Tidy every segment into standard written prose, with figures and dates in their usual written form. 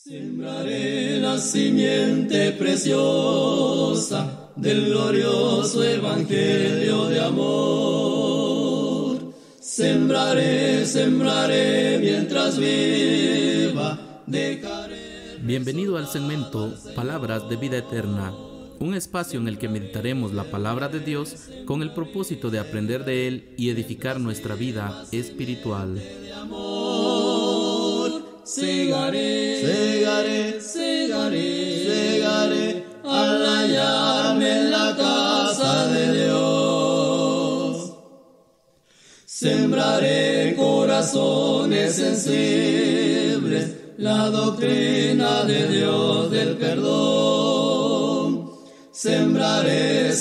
Sembraré la simiente preciosa del glorioso evangelio de amor. Sembraré mientras viva, dejaré. Bienvenido al segmento Palabras de Vida Eterna, un espacio en el que meditaremos la palabra de Dios con el propósito de aprender de Él y edificar nuestra vida espiritual. Segaré al hallarme en la casa de Dios. Sembraré corazones sensibles, la doctrina de Dios del perdón. Sembraré.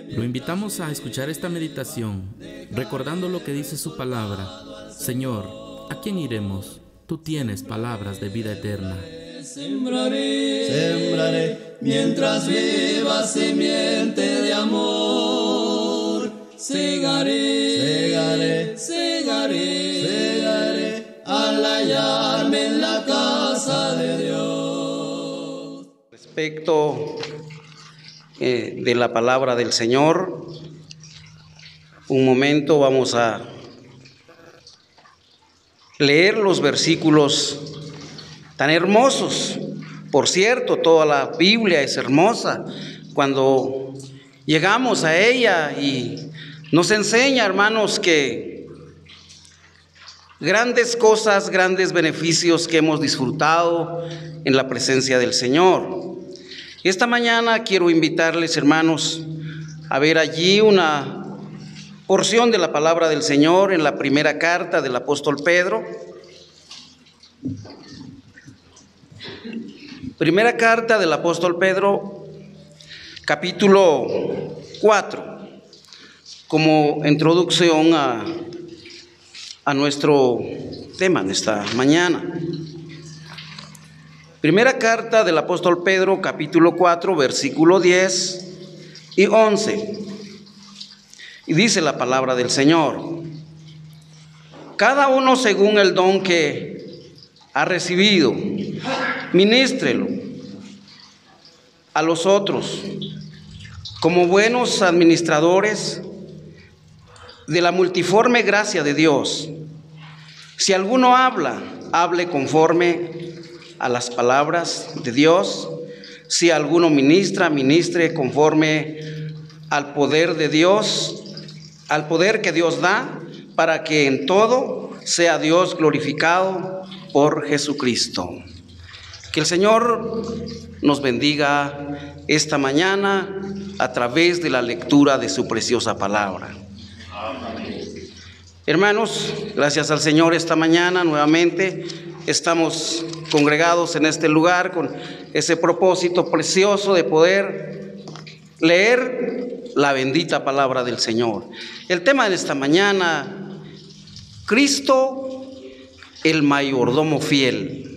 Lo invitamos a escuchar esta meditación, recordando lo que dice su palabra. Señor, ¿a quién iremos? Tú tienes palabras de vida eterna. Sembraré mientras viva simiente de amor. Segaré al hallarme en la casa de Dios. Respecto de la palabra del Señor, un momento vamos a leer los versículos tan hermosos. Por cierto, toda la Biblia es hermosa cuando llegamos a ella y nos enseña, hermanos, que grandes cosas, grandes beneficios que hemos disfrutado en la presencia del Señor. Esta mañana quiero invitarles, hermanos, a ver allí una porción de la palabra del Señor en la primera carta del apóstol Pedro. Primera carta del apóstol Pedro, capítulo 4, como introducción a nuestro tema de esta mañana. Primera carta del apóstol Pedro, capítulo 4, versículo 10 y 11. Y dice la palabra del Señor: cada uno según el don que ha recibido, ministrelo a los otros como buenos administradores de la multiforme gracia de Dios. Si alguno habla, hable conforme a las palabras de Dios. Si alguno ministra, ministre conforme al poder de Dios, al poder que Dios da, para que en todo sea Dios glorificado por Jesucristo. Que el Señor nos bendiga esta mañana a través de la lectura de su preciosa palabra. Amén. Hermanos, gracias al Señor esta mañana nuevamente estamos congregados en este lugar con ese propósito precioso de poder leer la bendita palabra del Señor. El tema de esta mañana: Cristo, el mayordomo fiel.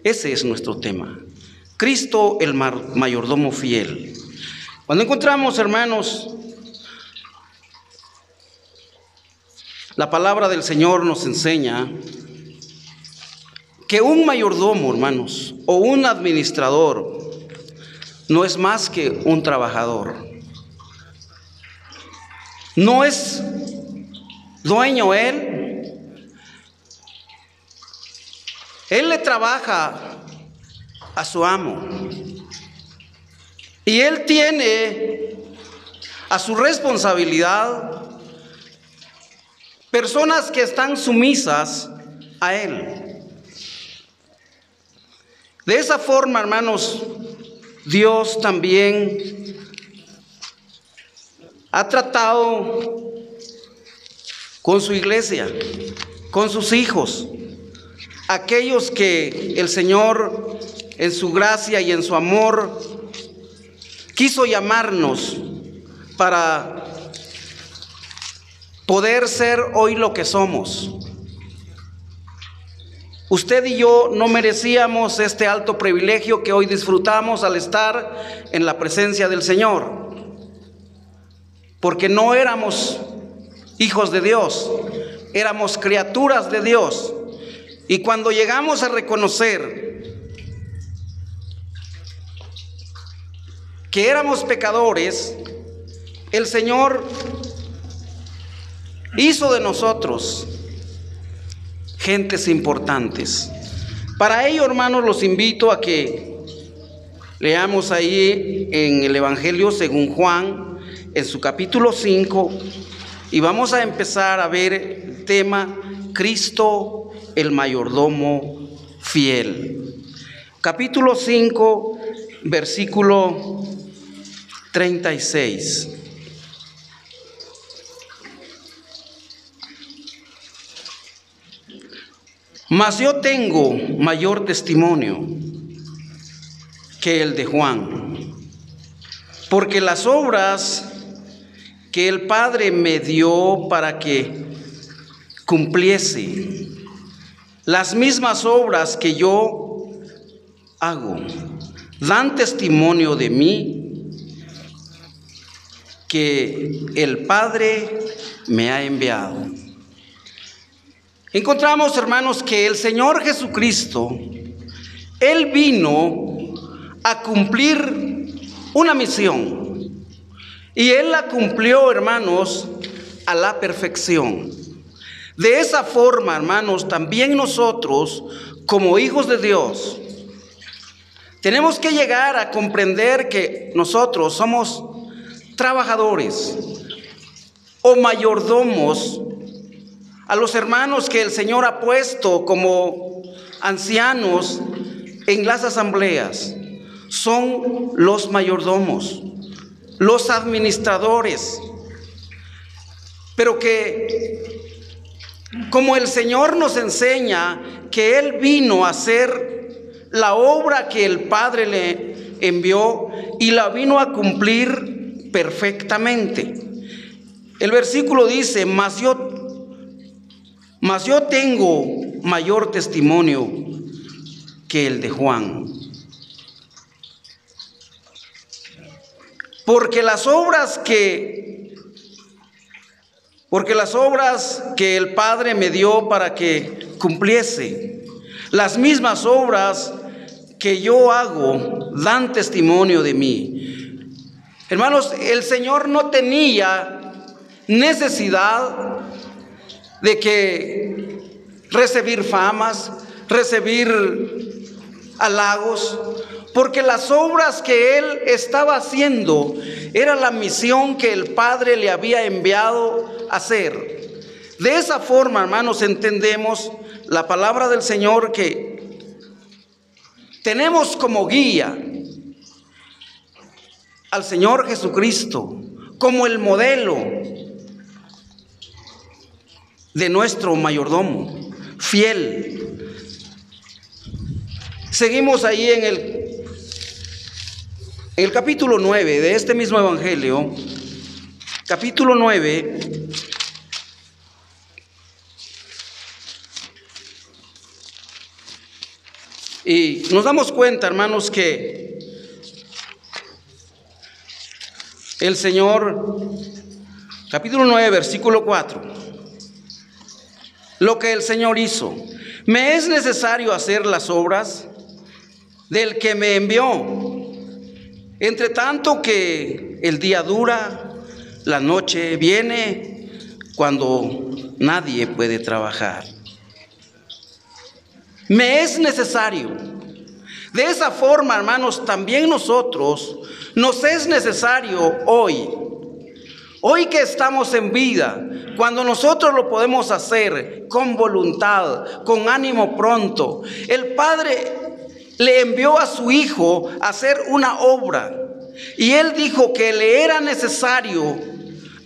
Ese es nuestro tema. Cristo, el mayordomo fiel. Cuando encontramos, hermanos, la palabra del Señor nos enseña que un mayordomo, hermanos, o un administrador no es más que un trabajador. No es dueño él. Él le trabaja a su amo. Y él tiene a su responsabilidad personas que están sumisas a él. De esa forma, hermanos, Dios también ha tratado con su iglesia, con sus hijos, aquellos que el Señor en su gracia y en su amor quiso llamarnos para poder ser hoy lo que somos. Usted y yo no merecíamos este alto privilegio que hoy disfrutamos al estar en la presencia del Señor, porque no éramos hijos de Dios, éramos criaturas de Dios. Y cuando llegamos a reconocer que éramos pecadores, el Señor hizo de nosotros gentes importantes. Para ello, hermanos, los invito a que leamos ahí en el Evangelio según Juan, en su capítulo 5, y vamos a empezar a ver el tema Cristo, el mayordomo fiel. Capítulo 5, versículo 36. Mas yo tengo mayor testimonio que el de Juan, porque las obras que el Padre me dio para que cumpliese, las mismas obras que yo hago, dan testimonio de mí, que el Padre me ha enviado. Encontramos, hermanos, que el Señor Jesucristo, Él vino a cumplir una misión. Y Él la cumplió, hermanos, a la perfección. De esa forma, hermanos, también nosotros, como hijos de Dios, tenemos que llegar a comprender que nosotros somos trabajadores o mayordomos a los hermanos que el Señor ha puesto como ancianos en las asambleas. Son los mayordomos, los administradores, pero que como el Señor nos enseña que Él vino a hacer la obra que el Padre le envió y la vino a cumplir perfectamente. El versículo dice: mas yo tengo mayor testimonio que el de Juan. Porque las obras que el Padre me dio para que cumpliese, las mismas obras que yo hago, dan testimonio de mí. Hermanos, el Señor no tenía necesidad de que recibir famas, recibir halagos, porque las obras que Él estaba haciendo era la misión que el Padre le había enviado a hacer. De esa forma, hermanos, entendemos la palabra del Señor, que tenemos como guía al Señor Jesucristo como el modelo de nuestro mayordomo fiel. Seguimos ahí en el capítulo 9 de este mismo Evangelio, capítulo 9, y nos damos cuenta, hermanos, que el Señor, capítulo 9, versículo 4, lo que el Señor hizo: me es necesario hacer las obras del que me envió, entre tanto que el día dura, la noche viene cuando nadie puede trabajar. Me es necesario. De esa forma, hermanos, también nosotros nos es necesario hoy que estamos en vida, cuando nosotros lo podemos hacer con voluntad, con ánimo pronto. El Padre le envió a su Hijo a hacer una obra, y Él dijo que le era necesario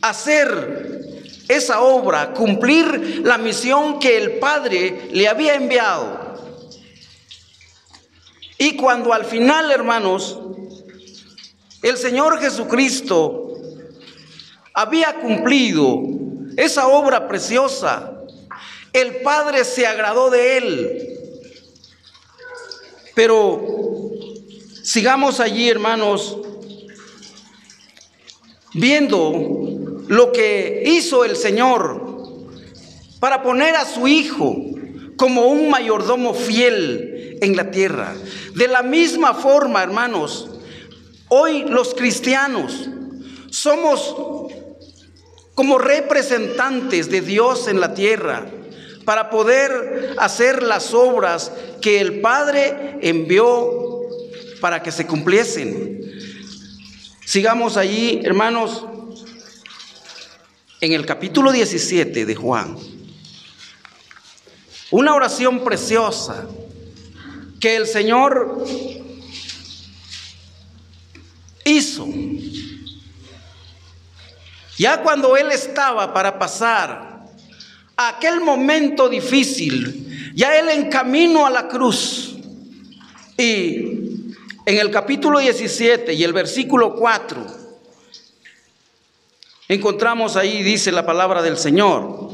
hacer esa obra, cumplir la misión que el Padre le había enviado. Y cuando al final, hermanos, el Señor Jesucristo había cumplido esa obra preciosa, el Padre se agradó de Él. Pero sigamos allí, hermanos, viendo lo que hizo el Señor para poner a su Hijo como un mayordomo fiel en la tierra. De la misma forma, hermanos, hoy los cristianos somos como representantes de Dios en la tierra para poder hacer las obras que el Padre envió para que se cumpliesen. Sigamos allí, hermanos, en el capítulo 17 de Juan. Una oración preciosa que el Señor hizo. Ya cuando Él estaba para pasar aquel momento difícil, ya Él en camino a la cruz. Y en el capítulo 17 y el versículo 4, encontramos ahí, dice la palabra del Señor.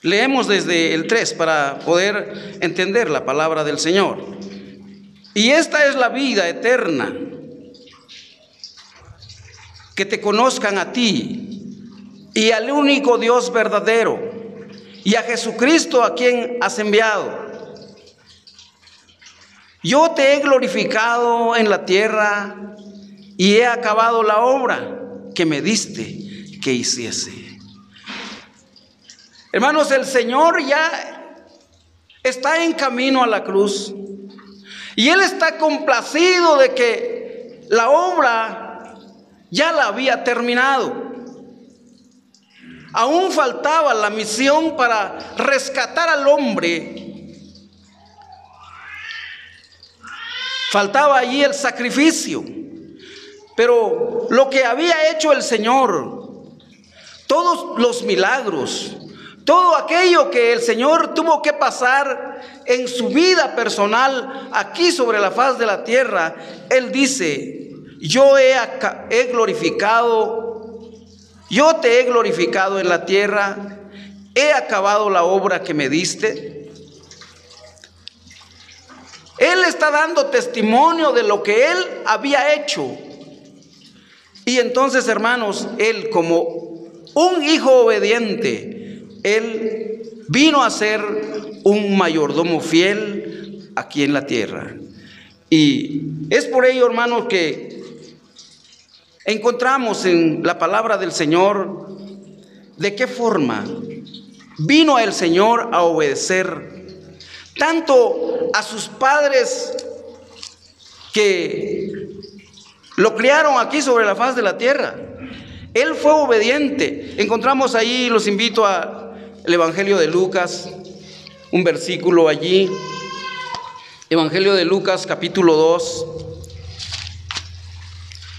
Leemos desde el 3 para poder entender la palabra del Señor. Y esta es la vida eterna, que te conozcan a ti y al único Dios verdadero y a Jesucristo a quien has enviado. Yo te he glorificado en la tierra y he acabado la obra que me diste que hiciese. Hermanos, el Señor ya está en camino a la cruz y Él está complacido de que la obra ya la había terminado. Aún faltaba la misión para rescatar al hombre. Faltaba allí el sacrificio. Pero lo que había hecho el Señor, todos los milagros, todo aquello que el Señor tuvo que pasar en su vida personal aquí sobre la faz de la tierra, Él dice: yo he glorificado, yo te he glorificado en la tierra, he acabado la obra que me diste. Él está dando testimonio de lo que Él había hecho. Y entonces, hermanos, Él como un hijo obediente, Él vino a ser un mayordomo fiel aquí en la tierra. Y es por ello, hermanos, que encontramos en la palabra del Señor de qué forma vino el Señor a obedecer tanto a sus padres que lo criaron aquí sobre la faz de la tierra. Él fue obediente. Encontramos ahí, los invito al Evangelio de Lucas, un versículo allí. Evangelio de Lucas, capítulo 2.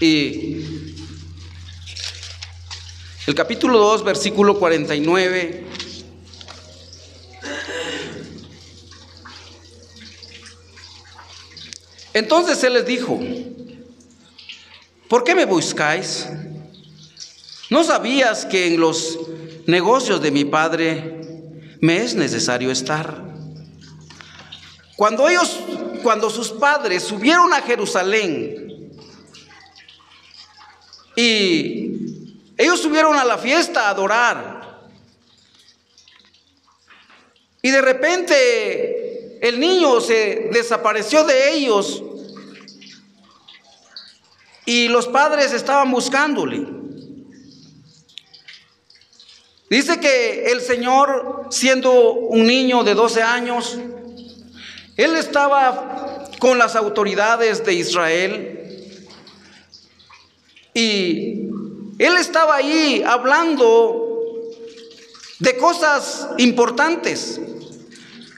Y el capítulo 2, versículo 49. Entonces Él les dijo: ¿por qué me buscáis? ¿No sabías que en los negocios de mi Padre me es necesario estar? Cuando sus padres subieron a Jerusalén, y ellos subieron a la fiesta a adorar, y de repente el niño se desapareció de ellos y los padres estaban buscándole. Dice que el Señor, siendo un niño de 12 años, Él estaba con las autoridades de Israel. Y Él estaba ahí hablando de cosas importantes.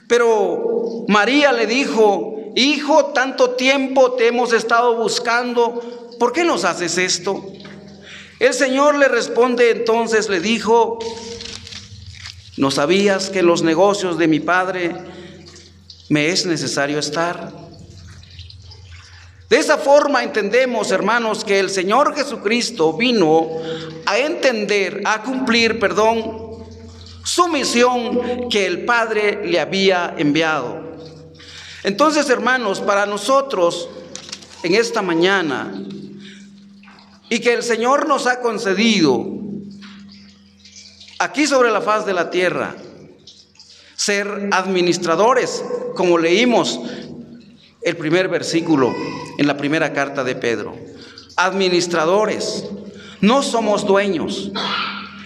Pero María le dijo: hijo, tanto tiempo te hemos estado buscando, ¿por qué nos haces esto? El Señor le responde entonces, le dijo: ¿no sabías que en los negocios de mi Padre me es necesario estar? De esa forma entendemos, hermanos, que el Señor Jesucristo vino a entender, a cumplir, su misión que el Padre le había enviado. Entonces, hermanos, para nosotros en esta mañana, y que el Señor nos ha concedido aquí sobre la faz de la tierra, ser administradores, como leímos el primer versículo en la primera carta de Pedro. Administradores, no somos dueños.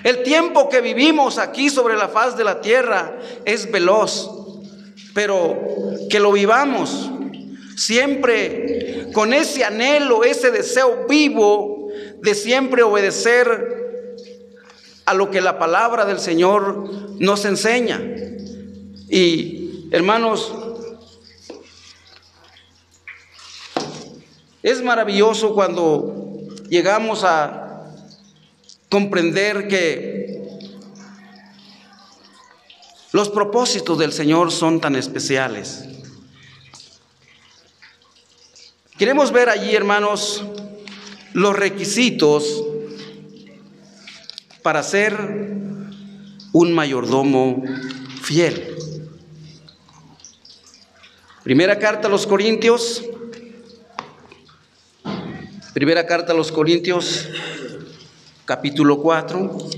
El tiempo que vivimos aquí sobre la faz de la tierra es veloz, pero que lo vivamos siempre con ese anhelo, ese deseo vivo de siempre obedecer a lo que la palabra del Señor nos enseña. Y hermanos, es maravilloso cuando llegamos a comprender que los propósitos del Señor son tan especiales. Queremos ver allí, hermanos, los requisitos para ser un mayordomo fiel. Primera carta a los Corintios, capítulo 4.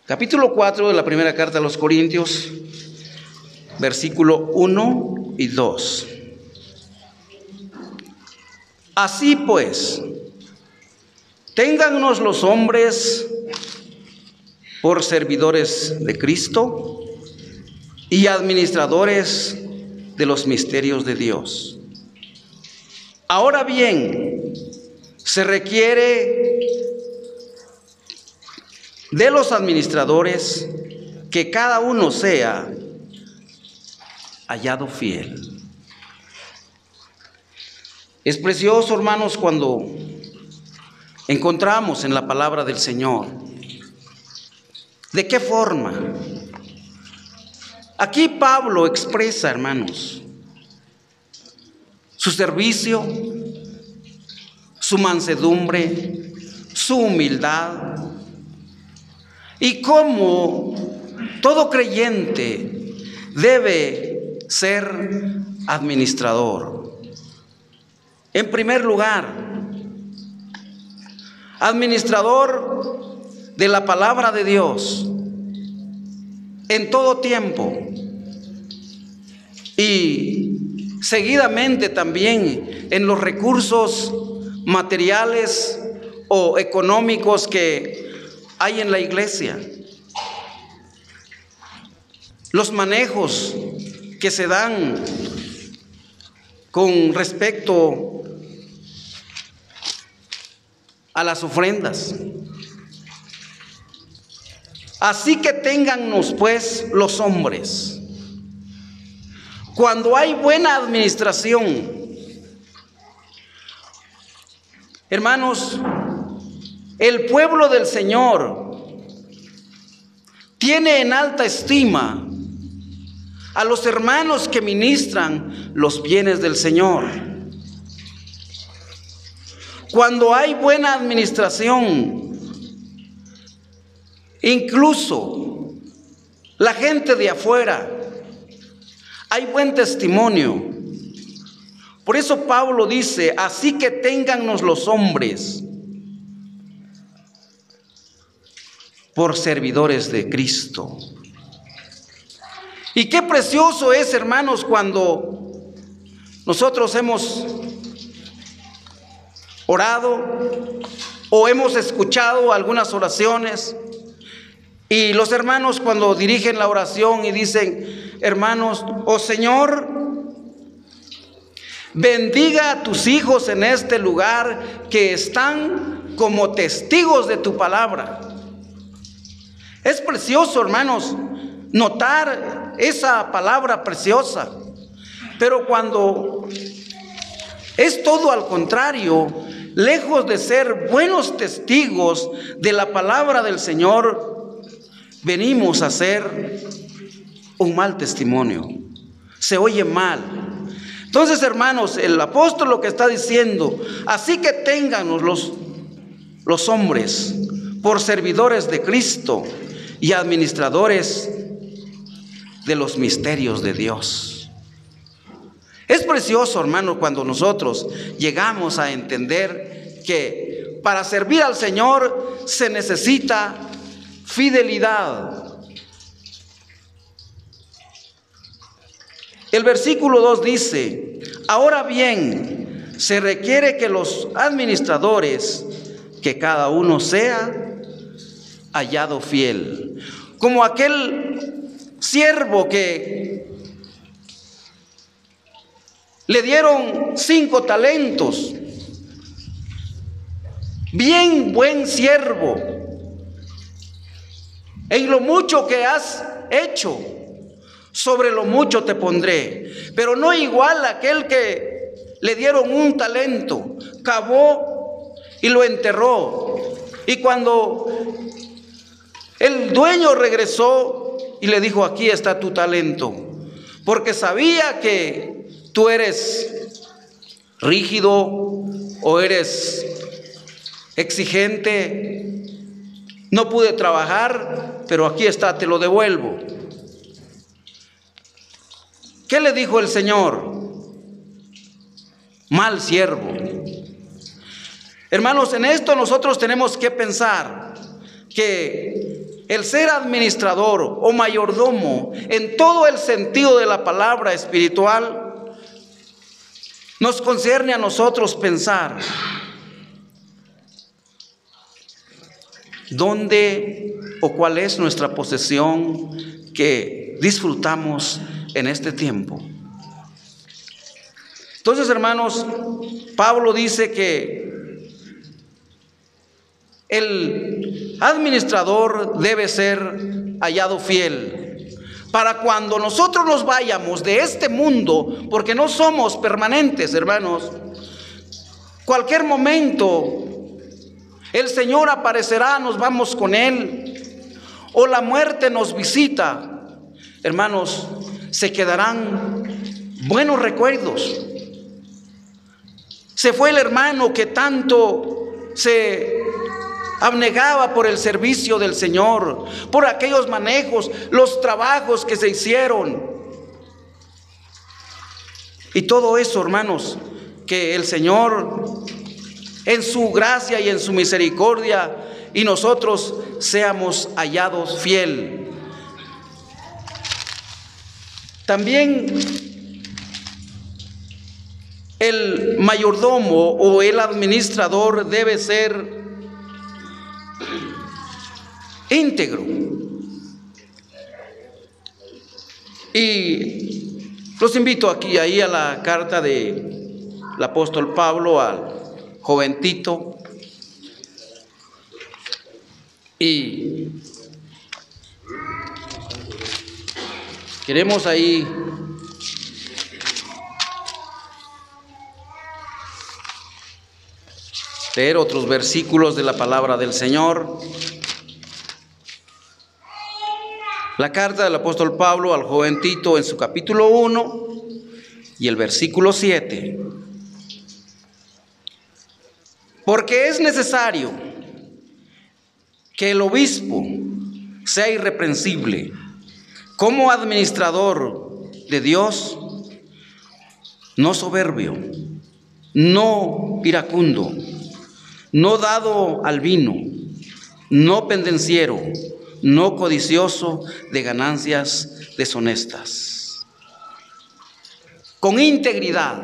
Capítulo 4 de la primera carta a los Corintios, versículo 1 y 2. Así pues, téngannos los hombres por servidores de Cristo y administradores de los misterios de Dios. Ahora bien, se requiere de los administradores que cada uno sea hallado fiel. Es precioso, hermanos, cuando encontramos en la palabra del Señor de qué forma. Aquí Pablo expresa, hermanos, su servicio, su mansedumbre, su humildad, y cómo todo creyente debe ser administrador. En primer lugar, administrador de la palabra de Dios en todo tiempo, y seguidamente también en los recursos materiales o económicos que hay en la iglesia, los manejos que se dan con respecto a las ofrendas. Así que téngannos pues los hombres. Cuando hay buena administración, hermanos, el pueblo del Señor tiene en alta estima a los hermanos que ministran los bienes del Señor. Cuando hay buena administración, incluso la gente de afuera, hay buen testimonio. Por eso Pablo dice, así que téngannos los hombres por servidores de Cristo. Y qué precioso es, hermanos, cuando nosotros hemos orado o hemos escuchado algunas oraciones, y los hermanos cuando dirigen la oración y dicen, hermanos, oh Señor, bendiga a tus hijos en este lugar que están como testigos de tu palabra. Es precioso, hermanos, notar esa palabra preciosa. Pero cuando es todo al contrario, lejos de ser buenos testigos de la palabra del Señor, venimos a ser un mal testimonio. Se oye mal. Entonces, hermanos, el apóstol lo que está diciendo, así que ténganos los hombres por servidores de Cristo y administradores de los misterios de Dios. Es precioso, hermano, cuando nosotros llegamos a entender que para servir al Señor se necesita fidelidad. El versículo 2 dice: ahora bien, se requiere que los administradores, que cada uno sea hallado fiel, como aquel siervo que le dieron 5 talentos. Bien, buen siervo, en lo mucho que has hecho, sobre lo mucho te pondré. Pero no igual a aquel que le dieron 1 talento, cavó y lo enterró. Y cuando el dueño regresó y le dijo: aquí está tu talento, porque sabía que tú eres rígido o eres exigente, no pude trabajar, pero aquí está, te lo devuelvo. ¿Qué le dijo el Señor? Mal siervo. Hermanos, en esto nosotros tenemos que pensar que el ser administrador o mayordomo, en todo el sentido de la palabra espiritual, nos concierne a nosotros pensar dónde o cuál es nuestra posesión que disfrutamos en este tiempo. Entonces, hermanos, Pablo dice que el administrador debe ser hallado fiel para cuando nosotros nos vayamos de este mundo, porque no somos permanentes, hermanos. Cualquier momento el Señor aparecerá, nos vamos con Él, o la muerte nos visita. Hermanos, se quedarán buenos recuerdos. Se fue el hermano que tanto se abnegaba por el servicio del Señor, por aquellos manejos, los trabajos que se hicieron. Y todo eso, hermanos, que el Señor en su gracia y en su misericordia, y nosotros seamos hallados fiel. También el mayordomo o el administrador debe ser íntegro. Y los invito ahí a la carta del apóstol Pablo al joven Tito, y queremos ahí leer otros versículos de la palabra del Señor. La carta del apóstol Pablo al joven Tito, en su capítulo 1 y el versículo 7. Porque es necesario que el obispo sea irreprensible como administrador de Dios, no soberbio, no iracundo, no dado al vino, no pendenciero, no codicioso de ganancias deshonestas. Con integridad.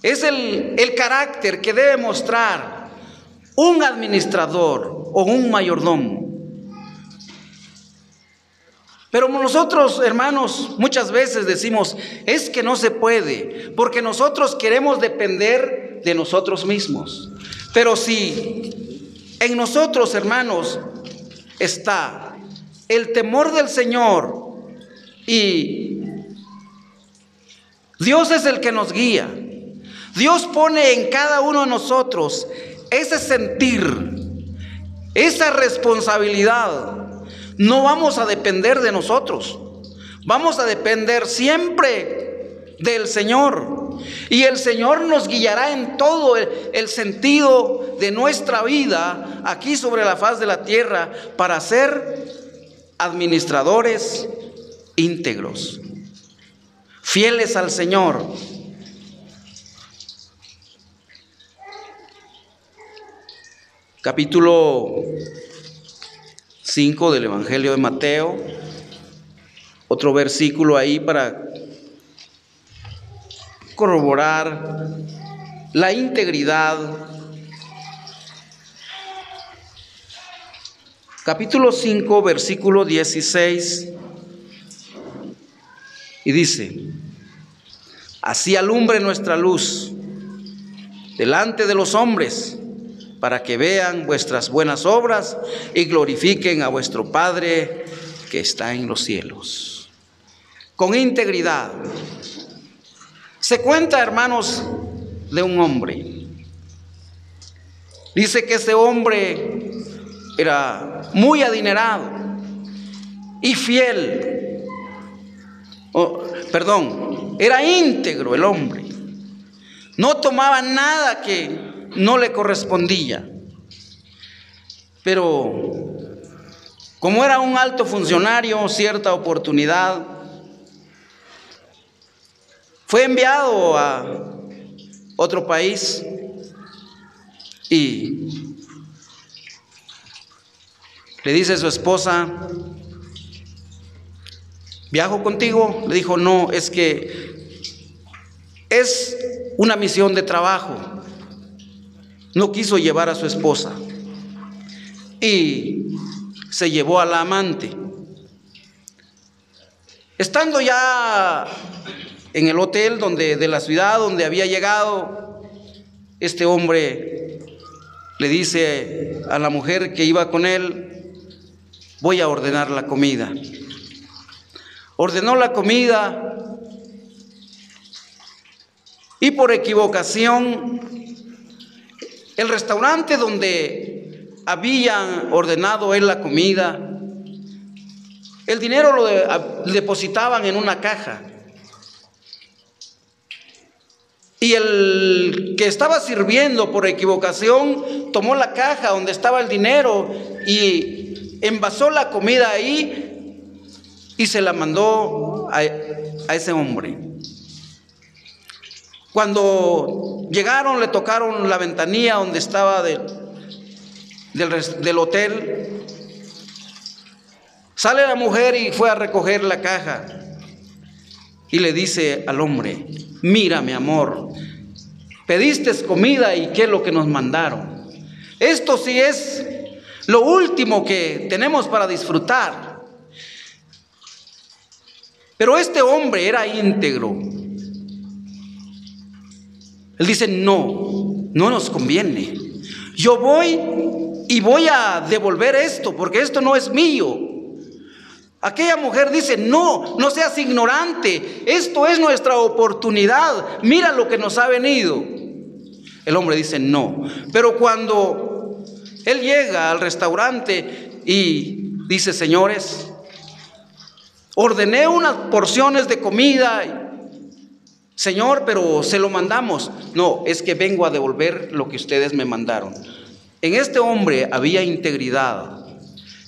Es el carácter que debe mostrar un administrador o un mayordomo. Pero nosotros, hermanos, muchas veces decimos: es que no se puede, porque nosotros queremos depender de nosotros mismos. Pero si en nosotros, hermanos, está el temor del Señor y Dios es el que nos guía, Dios pone en cada uno de nosotros ese sentir, esa responsabilidad. No vamos a depender de nosotros, vamos a depender siempre del Señor. Y el Señor nos guiará en todo el sentido de nuestra vida aquí sobre la faz de la tierra para ser administradores íntegros, fieles al Señor. capítulo 5 del Evangelio de Mateo, otro versículo ahí para corroborar la integridad. Capítulo 5, versículo 16, y dice: así alumbre nuestra luz delante de los hombres, para que vean vuestras buenas obras y glorifiquen a vuestro Padre que está en los cielos. Con integridad. Se cuenta, hermanos, de un hombre. Dice que ese hombre era muy adinerado y fiel. Era íntegro el hombre. No tomaba nada que no le correspondía. Pero como era un alto funcionario, cierta oportunidad, fue enviado a otro país y le dice a su esposa: ¿viajo contigo? Le dijo: no, es que es una misión de trabajo. No quiso llevar a su esposa y se llevó a la amante. Estando ya en el hotel de la ciudad donde había llegado, este hombre le dice a la mujer que iba con él: voy a ordenar la comida. Ordenó la comida y por equivocación el restaurante donde habían ordenado él la comida, el dinero lo depositaban en una caja. Y el que estaba sirviendo por equivocación tomó la caja donde estaba el dinero y envasó la comida ahí y se la mandó a ese hombre. Cuando llegaron, le tocaron la ventanilla donde estaba del hotel. Sale la mujer y fue a recoger la caja y le dice al hombre: mira, mi amor, pediste comida y qué es lo que nos mandaron. Esto sí es lo último que tenemos para disfrutar. Pero este hombre era íntegro. Él dice: no nos conviene. Yo voy y voy a devolver esto porque esto no es mío. Aquella mujer dice: no seas ignorante, esto es nuestra oportunidad, mira lo que nos ha venido. El hombre dice: no. Pero cuando él llega al restaurante y dice: señores, ordené unas porciones de comida, Señor, pero se lo mandamos. No, es que vengo a devolver lo que ustedes me mandaron. En este hombre había integridad,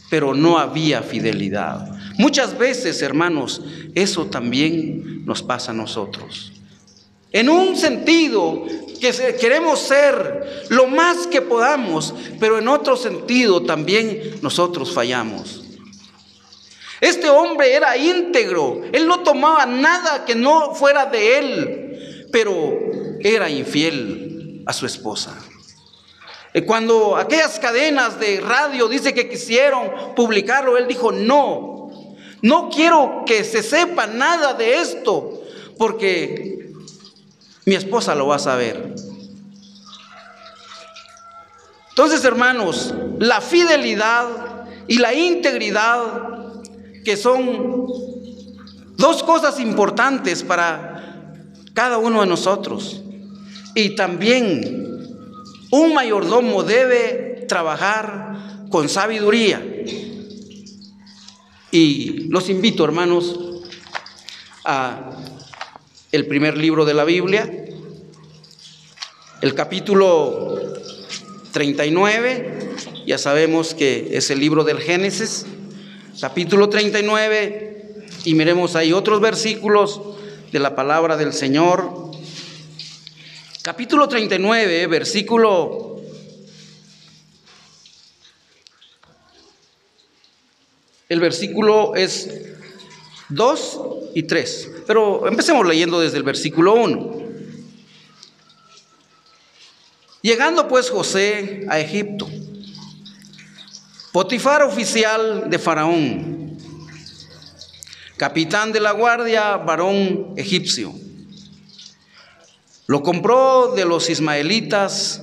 pero no había fidelidad. Muchas veces, hermanos, eso también nos pasa a nosotros. En un sentido, que queremos ser lo más que podamos, pero en otro sentido también nosotros fallamos. Este hombre era íntegro, él no tomaba nada que no fuera de él, pero era infiel a su esposa. Cuando aquellas cadenas de radio dice que quisieron publicarlo, él dijo: no quiero que se sepa nada de esto, porque mi esposa lo va a saber. Entonces, hermanos, la fidelidad y la integridad, que son dos cosas importantes para cada uno de nosotros. Y también un mayordomo debe trabajar con sabiduría. Y los invito, hermanos, a el primer libro de la Biblia, el capítulo 39, ya sabemos que es el libro del Génesis, capítulo 39, y miremos ahí otros versículos de la palabra del Señor. Capítulo 39, versículo el versículo es 2 y 3. Pero empecemos leyendo desde el versículo 1. Llegando pues José a Egipto, Potifar, oficial de Faraón, capitán de la guardia, varón egipcio, lo compró de los ismaelitas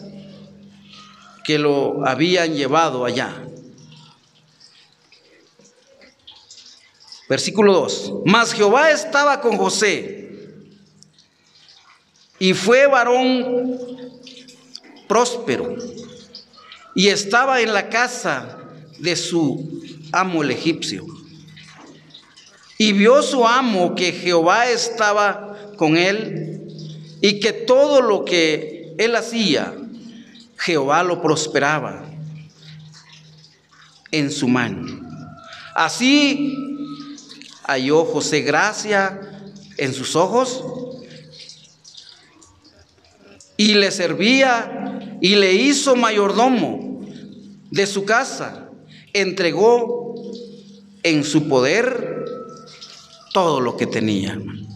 que lo habían llevado allá. Versículo 2. Mas Jehová estaba con José, y fue varón próspero, y estaba en la casa de su amo el egipcio. Y vio su amo que Jehová estaba con él, y que todo lo que él hacía, Jehová lo prosperaba en su mano. Así halló José gracia en sus ojos, y le servía y le hizo mayordomo de su casa. Entregó en su poder todo lo que tenía, hermano.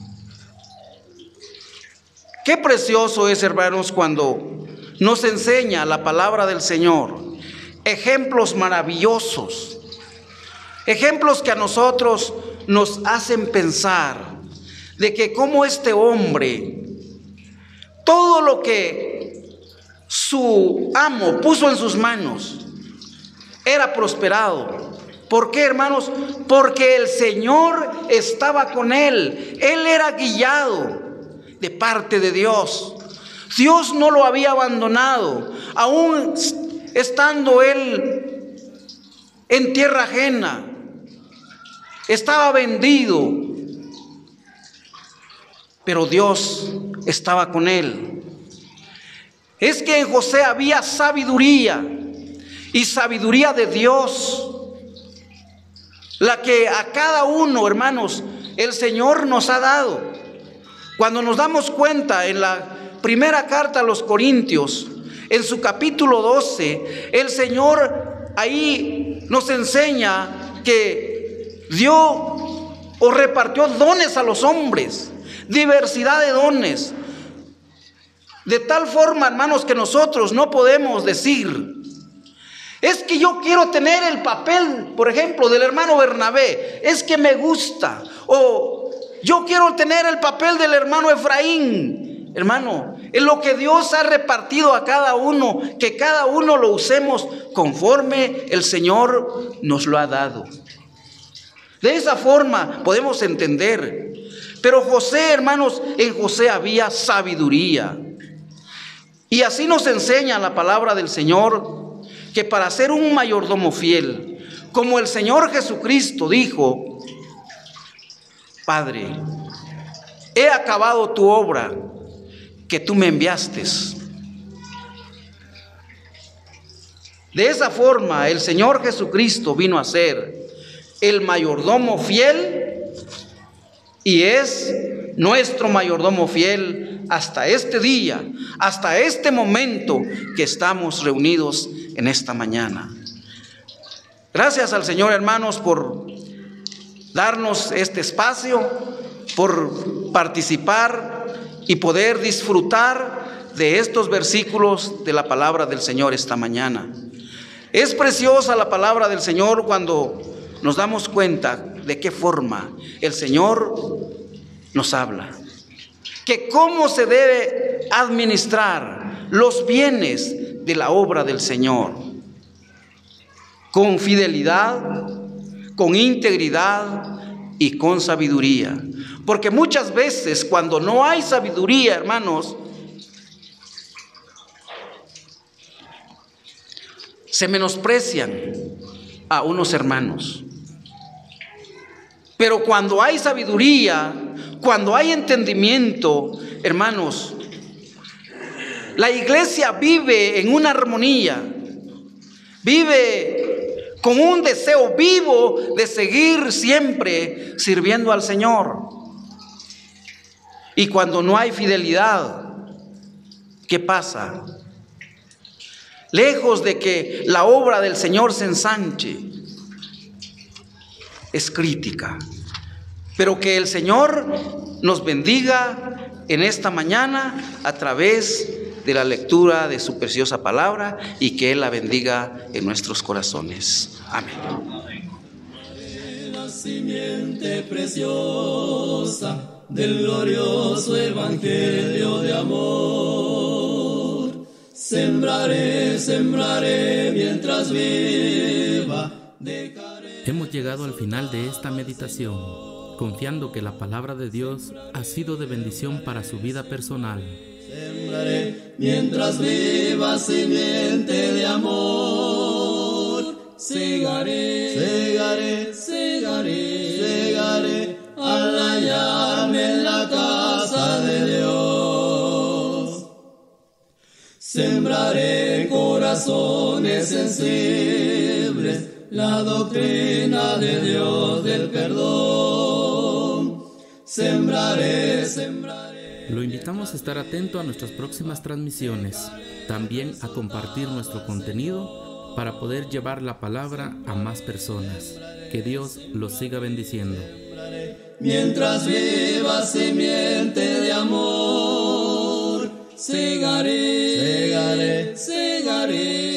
Qué precioso es, hermanos, cuando nos enseña la palabra del Señor. Ejemplos maravillosos. Ejemplos que a nosotros nos hacen pensar de que como este hombre, todo lo que su amo puso en sus manos era prosperado. ¿Por qué, hermanos? Porque el Señor estaba con él. Él era guiado de parte de Dios. Dios no lo había abandonado, aún estando él en tierra ajena. Estaba vendido, pero Dios estaba con él. Es que en José había sabiduría, y sabiduría de Dios, la que a cada uno, hermanos, el Señor nos ha dado. Cuando nos damos cuenta en la primera carta a los Corintios, en su capítulo 12, el Señor ahí nos enseña que dio o repartió dones a los hombres, diversidad de dones, de tal forma, hermanos, que nosotros no podemos decir: es que yo quiero tener el papel, por ejemplo, del hermano Bernabé, es que me gusta, o yo quiero tener el papel del hermano Efraín. Hermano, es lo que Dios ha repartido a cada uno, que cada uno lo usemos conforme el Señor nos lo ha dado. De esa forma podemos entender. Pero José, hermanos, en José había sabiduría. Y así nos enseña la palabra del Señor, que para ser un mayordomo fiel, como el Señor Jesucristo dijo: Padre, he acabado tu obra que tú me enviaste. De esa forma el Señor Jesucristo vino a ser el mayordomo fiel, y es nuestro mayordomo fiel hasta este día, hasta este momento que estamos reunidos en esta mañana. Gracias al Señor, hermanos, por darnos este espacio, por participar y poder disfrutar de estos versículos de la palabra del Señor esta mañana. Es preciosa la palabra del Señor cuando nos damos cuenta de qué forma el Señor nos habla, que cómo se debe administrar los bienes de la obra del Señor, con fidelidad, con integridad y con sabiduría. Porque muchas veces cuando no hay sabiduría, hermanos, se menosprecian a unos hermanos. Pero cuando hay sabiduría, cuando hay entendimiento, hermanos, la iglesia vive en una armonía, vive con un deseo vivo de seguir siempre sirviendo al Señor. Y cuando no hay fidelidad, ¿qué pasa? Lejos de que la obra del Señor se ensanche, es crítica. Pero que el Señor nos bendiga en esta mañana a través de la lectura de su preciosa palabra y que Él la bendiga en nuestros corazones. Amén. La simiente preciosa del glorioso evangelio de amor. Sembraré, sembraré mientras viva. Hemos llegado al final de esta meditación, confiando que la palabra de Dios ha sido de bendición para su vida personal. Sembraré mientras viva simiente de amor. Segaré, segaré, segaré, segaré al hallarme en la casa de Dios. Sembraré corazones sensibles la doctrina de Dios del perdón. Sembraré, sembraré. Lo invitamos a estar atento a nuestras próximas transmisiones, también a compartir nuestro contenido para poder llevar la palabra a más personas. Que Dios los siga bendiciendo. Mientras viva simiente de amor, segaré, segaré, segaré.